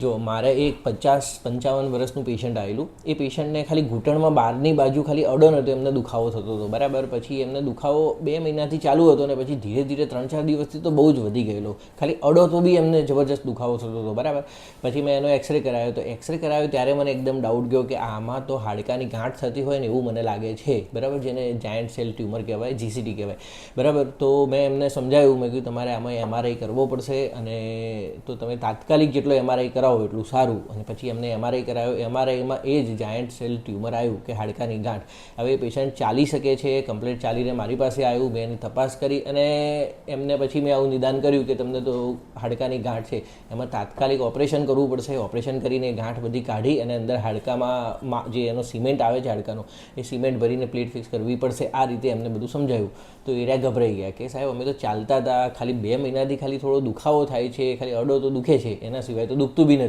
જો મારે એક 50-55 વર્ષનું પેશન્ટ આવેલું. એ પેશન્ટને ખાલી ઘૂંટણમાં બહારની બાજુ ખાલી અડો નહોતો, એમને દુખાવો થતો હતો, બરાબર. પછી એમને દુખાવો 2 મહિનાથી ચાલુ હતો ને પછી ધીરે ધીરે 3-4 દિવસથી તો બહુ જ વધી ગયેલો. ખાલી અડો તો બી એમને જબરજસ્ત દુખાવો થતો હતો, બરાબર. પછી મેં એનો એક્સરે કરાવ્યો. તો એક્સરે કરાવ્યો ત્યારે મને એકદમ ડાઉટ ગયો કે આમાં તો હાડકાની ગાંઠ થતી હોય ને એવું મને લાગે છે, બરાબર, જેને જાયન્ટ સેલ ટ્યુમર કહેવાય, જીસીટી કહેવાય, બરાબર. તો મેં એમને સમજાવ્યું, મેં કીધું તમારે આમાં એમઆરઆઈ કરવો પડશે અને તો તમે તાત્કાલિક જેટલો એમઆરઆઈ કરાવો એટલું સારું. અને પછી એમને એમઆરઆઈ કરાવ્યો. એમઆરઆઈમાં એ જ જાયન્ટ સેલ ટ્યુમર આવ્યું કે હાડકાની ગાંઠ. હવે પેશન્ટ ચાલી શકે છે, કમ્પ્લીટ ચાલીને મારી પાસે આવ્યું. મેં એની તપાસ કરી અને એમને પછી મેં આવું નિદાન કર્યું કે તમને તો હાડકાની ગાંઠ છે, એમાં તાત્કાલિક ઓપરેશન કરવું પડશે. ઓપરેશન કરીને ગાંઠ બધી કાઢી અને અંદર હાડકામાં જે એનો સિમેન્ટ આવે છે હાડકાનો, એ સિમેન્ટ ભરીને પ્લેટ ફિક્સ કરવી પડશે. આ રીતે એમને બધું સમજાવ્યું. તો એરિયા ગભરાઈ ગયા કે સાહેબ અમે તો ચાલતા હતા, ખાલી 2 મહિનાથી ખાલી થોડો દુખાવો થાય છે, ખાલી અડો તો દુખે છે, એના સિવાય તો દુખતું બી